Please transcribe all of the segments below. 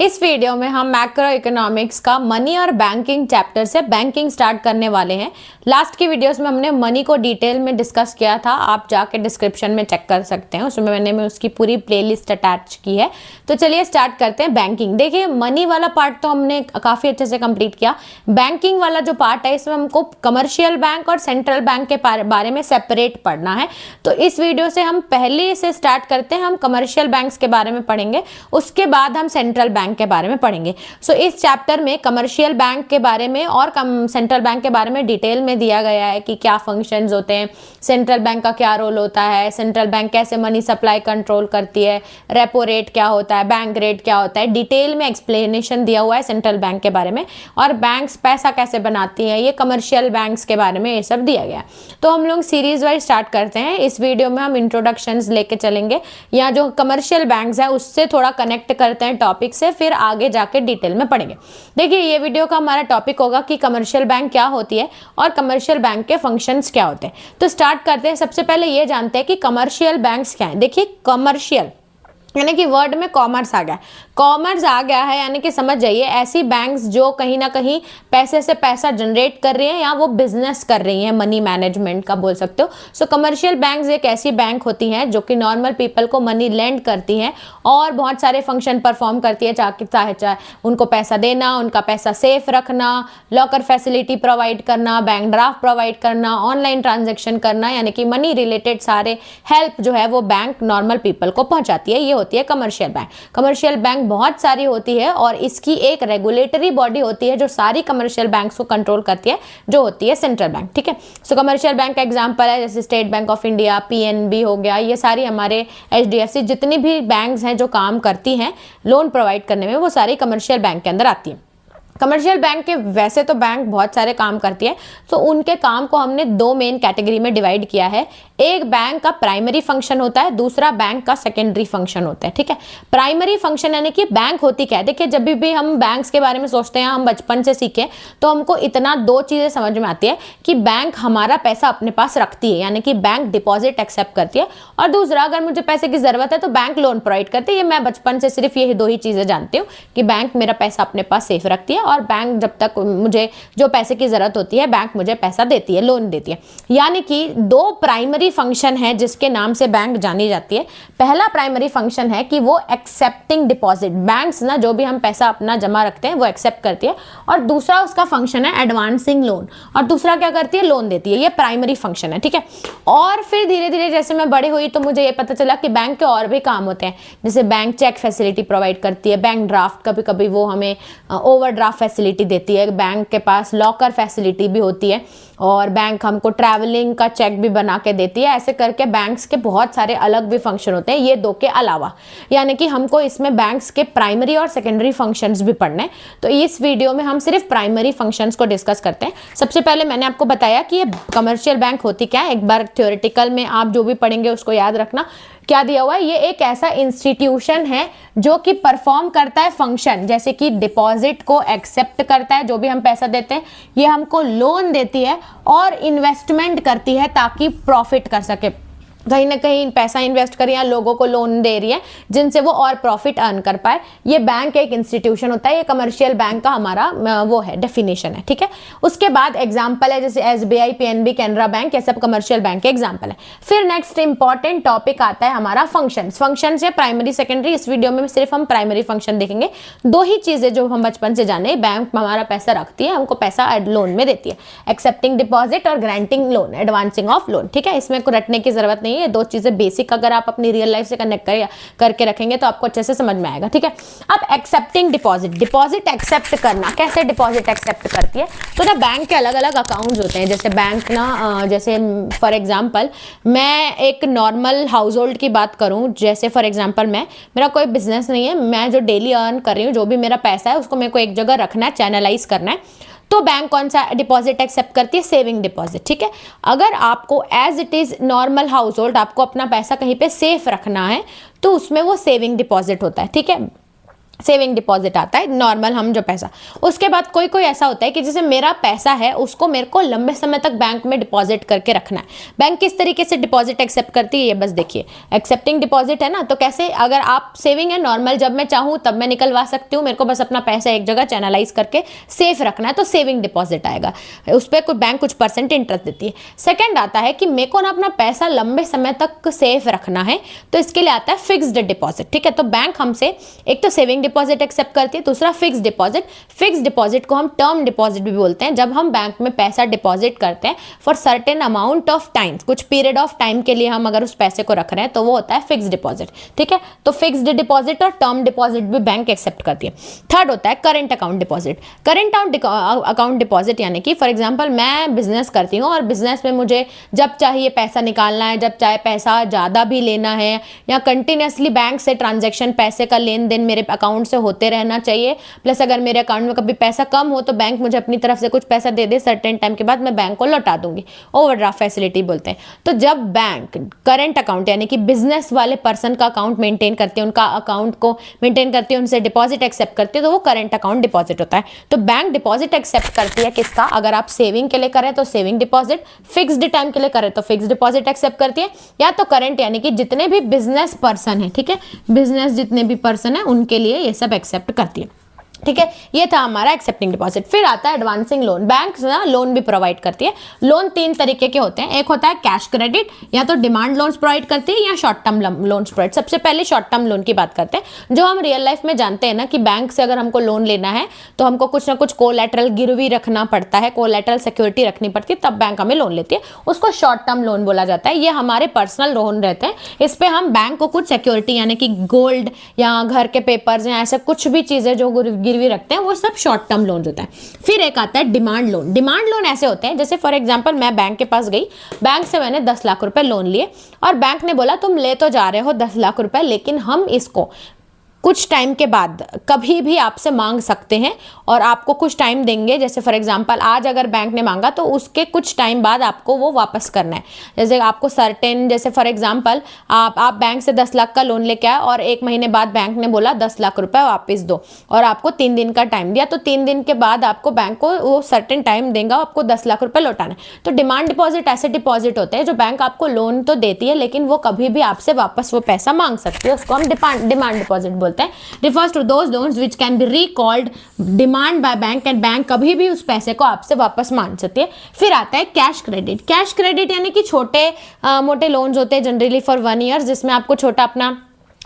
इस वीडियो में हम मैक्रो इकोनॉमिक्स का मनी और बैंकिंग चैप्टर से बैंकिंग स्टार्ट करने वाले हैं। लास्ट की वीडियोस में हमने मनी को डिटेल में डिस्कस किया था, आप जाके डिस्क्रिप्शन में चेक कर सकते हैं, उसमें मैंने उसकी पूरी प्लेलिस्ट अटैच की है। तो चलिए स्टार्ट करते हैं बैंकिंग। देखिए मनी वाला पार्ट तो हमने काफ़ी अच्छे से कंप्लीट किया। बैंकिंग वाला जो पार्ट है इसमें हमको कमर्शियल बैंक और सेंट्रल बैंक के बारे में सेपरेट पढ़ना है। तो इस वीडियो से हम पहले से स्टार्ट करते हैं, हम कमर्शियल बैंक्स के बारे में पढ़ेंगे, उसके बाद हम सेंट्रल बैंक के बारे में पढ़ेंगे। सो इस चैप्टर में कमर्शियल बैंक के बारे में और सेंट्रल बैंक के बारे में डिटेल में दिया गया है कि क्या फंक्शंस होते हैं, सेंट्रल बैंक का क्या रोल होता है, सेंट्रल बैंक कैसे मनी सप्लाई कंट्रोल करती है, रेपो रेट क्या होता है, बैंक रेट क्या होता है, डिटेल में एक्सप्लेनेशन दिया हुआ है सेंट्रल बैंक के बारे में। और बैंक्स पैसा कैसे बनाती हैं, ये कमर्शियल बैंक्स के बारे में ये सब दिया गया है। तो हम लोग सीरीज वाइज स्टार्ट करते हैं। इस वीडियो में हम इंट्रोडक्शंस लेके चलेंगे, या जो कमर्शियल बैंक्स है उससे थोड़ा कनेक्ट करते हैं टॉपिक से, फिर आगे जाके डिटेल में पढ़ेंगे। देखिए ये वीडियो का हमारा टॉपिक होगा कि कमर्शियल बैंक क्या होती है और कमर्शियल बैंक के फंक्शंस क्या होते हैं। तो स्टार्ट करते हैं। सबसे पहले ये जानते हैं कि कमर्शियल बैंक्स क्या है। देखिए कमर्शियल यानी कि वर्ड में कॉमर्स आ गया, कॉमर्स आ गया है, यानी कि समझ जाइए ऐसी बैंक्स जो कहीं ना कहीं पैसे से पैसा जनरेट कर रही हैं या वो बिजनेस कर रही हैं, मनी मैनेजमेंट का बोल सकते हो। सो कमर्शियल बैंक्स एक ऐसी बैंक होती हैं जो कि नॉर्मल पीपल को मनी लेंड करती हैं और बहुत सारे फंक्शन परफॉर्म करती है, चाहे उनको पैसा देना, उनका पैसा सेफ रखना, लॉकर फैसिलिटी प्रोवाइड करना, बैंक ड्राफ्ट प्रोवाइड करना, ऑनलाइन ट्रांजेक्शन करना, यानी कि मनी रिलेटेड सारे हेल्प जो है वो बैंक नॉर्मल पीपल को पहुंचाती है। ये होती है कमर्शियल बैंक। कमर्शियल बैंक बहुत सारी होती है और इसकी एक रेगुलेटरी बॉडी होती है जो सारी कमर्शियल बैंक्स को कंट्रोल करती है, जो होती है सेंट्रल बैंक। ठीक है, सो कमर्शियल बैंक का एग्जांपल है जैसे state bank of India, PNB हो गया, ये सारी हमारे एचडीएफसी, जितनी भी बैंक्स हैं जो काम करती हैं लोन प्रोवाइड करने में, वो सारी कमर्शियल बैंक के अंदर आती है। कमर्शियल बैंक के वैसे तो बैंक बहुत सारे काम करती है, तो उनके काम को हमने दो मेन कैटेगरी में डिवाइड किया है। एक बैंक का प्राइमरी फंक्शन होता है, दूसरा बैंक का सेकेंडरी फंक्शन होता है। ठीक है, प्राइमरी फंक्शन यानी कि बैंक होती क्या है। देखिए जब भी हम बैंक्स के बारे में सोचते हैं, हम बचपन से सीखे, तो हमको इतना दो चीजें समझ में आती है कि बैंक हमारा पैसा अपने पास रखती है, यानी कि बैंक डिपॉजिट एक्सेप्ट करती है, और दूसरा अगर मुझे पैसे की जरूरत है तो बैंक लोन प्रोवाइड करती है। ये मैं बचपन से सिर्फ यही दो ही चीजें जानती हूँ कि बैंक मेरा पैसा अपने पास सेफ रखती है और बैंक जब तक मुझे जो पैसे की जरूरत होती है बैंक मुझे पैसा देती है, लोन देती है। यानी कि दो प्राइमरी फंक्शन है जिसके नाम से बैंक जानी जाती है। पहला प्राइमरी फंक्शन है कि वो एक्सेप्टिंग डिपॉजिट, बैंक्स ना जो भी हम पैसा अपना जमा रखते हैं वो एक्सेप्ट करती है, और दूसरा उसका फंक्शन है एडवांसिंग लोन, और दूसरा क्या करती है, लोन देती है। ये प्राइमरी फंक्शन है। ठीक है, और फिर धीरे धीरे जैसे मैं बड़ी हुई तो मुझे ये पता चला कि बैंक के और भी काम होते हैं, जैसे बैंक चेक फैसिलिटी प्रोवाइड करती है, बैंक ड्राफ्ट, कभी कभी वो हमें ओवरड्राफ्ट फैसिलिटी देती है, बैंक के पास लॉकर फैसिलिटी भी होती है, और बैंक हमको ट्रैवलिंग का चेक भी बना के देती है। ऐसे करके बैंक्स के बहुत सारे अलग भी फंक्शन होते हैं ये दो के अलावा, यानी कि हमको इसमें बैंक्स के प्राइमरी और सेकेंडरी फंक्शंस भी पढ़ने हैं। तो इस वीडियो में हम सिर्फ प्राइमरी फंक्शंस को डिस्कस करते हैं। सबसे पहले मैंने आपको बताया कि ये कमर्शियल बैंक होती क्या है। एक बार थ्योरेटिकल में आप जो भी पढ़ेंगे उसको याद रखना। क्या दिया हुआ है, ये एक ऐसा इंस्टीट्यूशन है जो कि परफॉर्म करता है फंक्शन, जैसे कि डिपॉजिट को एक्सेप्ट करता है, जो भी हम पैसा देते हैं, ये हमको लोन देती है और इन्वेस्टमेंट करती है ताकि प्रॉफिट कर सके, कहीं ना कहीं पैसा इन्वेस्ट करें या लोगों को लोन दे रही है जिनसे वो और प्रॉफिट अर्न कर पाए। ये बैंक एक इंस्टीट्यूशन होता है। ये कमर्शियल बैंक का हमारा वो है, डेफिनेशन है। ठीक है, उसके बाद एग्जांपल है जैसे एसबीआई, पीएनबी, कैनरा बैंक, ये सब कमर्शियल बैंक के एग्जांपल है। फिर नेक्स्ट इंपॉर्टेंट टॉपिक आता है हमारा फंक्शंस। फंक्शंस है प्राइमरी सेकेंडरी। इस वीडियो में सिर्फ हम प्राइमरी फंक्शन देखेंगे। दो ही चीजें जो हम बचपन से जाने, बैंक हमारा पैसा रखती है, हमको पैसा लोन में देती है, एक्सेप्टिंग डिपॉजिट और granting loan, advancing of loan. ठीक है, इसमें को रटने की जरूरत नहीं, ये दो चीजें बेसिक अगर आप अपनी रियल लाइफ से कनेक्ट करके रखेंगे तो आपको अच्छे से समझ में आएगा। ठीक है, अब एक्सेप्टिंग डिपॉजिट, डिपॉजिट एक्सेप्ट करना, कैसे डिपॉजिट एक्सेप्ट करती है। तो ना बैंक के अलग अलग अकाउंट्स होते हैं। जैसे बैंक ना जैसे फॉर एग्जांपल मैं एक नॉर्मल हाउस होल्ड की बात करूं, जैसे फॉर एग्जांपल मेरा कोई बिजनेस नहीं है, मैं जो डेली अर्न कर रही हूँ, जो भी मेरा पैसा है उसको मेरे को एक जगह रखना है, चैनलाइज करना है, तो बैंक कौन सा डिपॉजिट एक्सेप्ट करती है, सेविंग डिपॉजिट। ठीक है, अगर आपको as it is normal household आपको अपना पैसा कहीं पे सेफ रखना है तो उसमें वो सेविंग डिपॉजिट होता है। ठीक है, सेविंग डिपॉजिट आता है नॉर्मल हम जो पैसा। उसके बाद कोई कोई ऐसा होता है कि जैसे मेरा पैसा है उसको मेरे को लंबे समय तक बैंक में डिपॉजिट करके रखना है। बैंक किस तरीके से डिपॉजिट एक्सेप्ट करती है ये बस देखिए, एक्सेप्टिंग डिपॉजिट है ना, तो कैसे, अगर आप सेविंग है नॉर्मल, जब मैं चाहूँ तब मैं निकलवा सकती हूँ, मेरे को बस अपना पैसा एक जगह चैनलाइज करके सेफ रखना है, तो सेविंग डिपॉजिट आएगा, उस पर कुछ बैंक कुछ परसेंट इंटरेस्ट देती है। सेकेंड आता है कि मेरे को ना अपना पैसा लंबे समय तक सेफ रखना है, तो इसके लिए आता है फिक्स्ड डिपॉजिट। ठीक है, तो बैंक हमसे एक तो सेविंग डिपॉजिट एक्सेप्ट करती है, दूसरा फिक्स्ड डिपॉजिट। फिक्स्ड डिपॉजिट को हम टर्म डिपॉजिट भी बोलते हैं। जब हम बैंक में पैसा डिपॉजिट करते हैं for certain amount of time, कुछ पीरियड ऑफ टाइम के लिए हम अगर उस पैसे को रख रहे हैं तो वो होता है फिक्स्ड डिपॉजिट। ठीक है, तो फिक्स्ड डिपॉजिट और टर्म डिपॉजिट भी बैंक एक्सेप्ट करती है। थर्ड होता है current account deposit. Current account deposit यानी कि फॉर एग्जांपल मैं बिजनेस करती हूँ और बिजनेस में मुझे जब चाहिए पैसा निकालना है, जब चाहे पैसा ज़्यादा भी लेना है, या कंटिन्यूसली बैंक से ट्रांजैक्शन पैसे का लेन देन मेरे अकाउंट से होते रहना चाहिए। प्लस अगर मेरे अकाउंट में कभी पैसा कम हो तो बैंक मुझे अपनी तरफ से कुछ पैसा दे दे, सर्टेन टाइम के बाद मैं बैंक को लौटा दूंगी, ओवरड्राफ्ट फैसिलिटी बोलते हैं। तो जब बैंक करंट अकाउंट यानी कि बिजनेस वाले पर्सन का अकाउंट मेंटेन करते हैं, उनका अकाउंट को मेंटेन करती है, उनसे डिपॉजिट एक्सेप्ट करती है, तो वो करंट अकाउंट डिपॉजिट होता है। तो बैंक डिपॉजिट एक्सेप्ट करती है किसका, अगर आप सेविंग के लिए करें तो सेविंग डिपॉजिट, फिक्स्ड टाइम के लिए करें तो फिक्स्ड डिपॉजिट एक्सेप्ट करती है, या तो करंट यानी कि जितने भी बिजनेस पर्सन है, ठीक है, बिजनेस जितने भी पर्सन है उनके लिए ये सब एक्सेप्ट करती है। ठीक है, ये था हमारा एक्सेप्टिंग डिपॉजिट। फिर आता है एडवांसिंग लोन। बैंक ना लोन भी प्रोवाइड करती है। लोन तीन तरीके के होते हैं, एक होता है कैश क्रेडिट, या तो डिमांड लोन्स प्रोवाइड करती है, या शॉर्ट टर्म लोन्स प्रोवाइड। सबसे पहले शॉर्ट टर्म लोन की बात करते हैं, जो हम रियल लाइफ में जानते हैं ना कि बैंक से अगर हमको लोन लेना है तो हमको कुछ ना कुछ कोलैटरल गिरवी रखना पड़ता है, कोलैटरल सिक्योरिटी रखनी पड़ती है, तब बैंक हमें लोन लेती है, उसको शॉर्ट टर्म लोन बोला जाता है। ये हमारे पर्सनल लोन रहते हैं, इस पर हम बैंक को कुछ सिक्योरिटी यानी कि गोल्ड या घर के पेपर्स या ऐसे कुछ भी चीजें जो गिरवी रखते हैं वो सब शॉर्ट टर्म लोन होता है। फिर एक आता है डिमांड लोन। डिमांड लोन ऐसे होते हैं जैसे फॉर एग्जांपल मैं बैंक के पास गई, बैंक से मैंने 10 लाख रुपए लोन लिए और बैंक ने बोला तुम ले तो जा रहे हो 10 लाख रुपए, लेकिन हम इसको कुछ टाइम के बाद कभी भी आपसे मांग सकते हैं और आपको कुछ टाइम देंगे। जैसे फॉर एग्जांपल आज अगर बैंक ने मांगा तो उसके कुछ टाइम बाद आपको वो वापस करना है। जैसे आपको सर्टेन, जैसे फॉर एग्जांपल आप बैंक से 10 लाख का लोन लेके आए और 1 महीने बाद बैंक ने बोला 10 लाख रुपए वापस दो और आपको 3 दिन का टाइम दिया, तो 3 दिन के बाद आपको बैंक को वो सर्टेन टाइम देगा, आपको 10 लाख रुपए लौटाना है। तो डिमांड डिपॉजिट ऐसे डिपॉजिट होते हैं जो बैंक आपको लोन तो देती है लेकिन वो कभी भी आपसे वापस वो पैसा मांग सकती है, उसको हम डिमांड डिपॉजिट बोलते हैं। refers to those loans which can be recalled demand by bank and bank कभी भी उस पैसे को आपसे वापस मांग सकती है। फिर आता है कैश क्रेडिट। कैश क्रेडिट यानी कि छोटे मोटे लोन्स होते हैं जनरली फॉर 1 ईयर, जिसमें आपको छोटा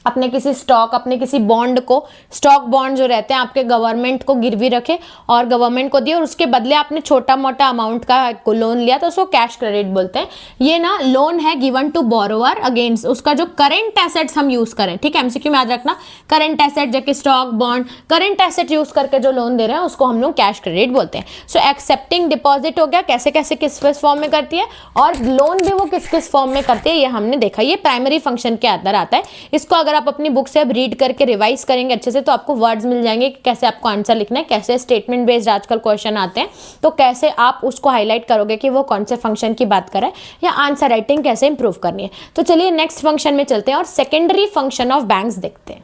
अपने किसी स्टॉक, अपने किसी बॉन्ड को, स्टॉक बॉन्ड जो रहते हैं आपके गवर्नमेंट को गिरवी रखे और गवर्नमेंट को दिए और उसके बदले आपने छोटा मोटा अमाउंट का लोन लिया तो उसको कैश क्रेडिट बोलते हैं। ये ना लोन है गिवन टू बोरोवर अगेंस्ट उसका जो करेंट एसेट्स हम यूज करें। ठीक है, एमसीक्यू में याद रखना, करेंट एसेट जैसे stock bond, current asset use करके जो लोन दे रहे हैं उसको हम लोग कैश क्रेडिट बोलते हैं। सो एक्सेप्टिंग डिपॉजिट हो गया, कैसे कैसे किस फॉर्म में करती है, और लोन भी वो किस किस फॉर्म में करती है ये हमने देखा। ये प्राइमरी फंक्शन के अंदर आता है। इसको अगर आप अपनी बुक से अब रीड करके रिवाइज करेंगे अच्छे से तो आपको वर्ड्स मिल जाएंगे कि कैसे आपको आंसर लिखना है, कैसे स्टेटमेंट बेस्ड आजकल क्वेश्चन आते हैं तो कैसे आप उसको हाईलाइट करोगे कि वो कौन से फंक्शन की बात कर रहा है, या आंसर राइटिंग कैसे इंप्रूव करनी है। तो चलिए नेक्स्ट फंक्शन में चलते हैं और सेकेंडरी फंक्शन ऑफ बैंक्स देखते हैं।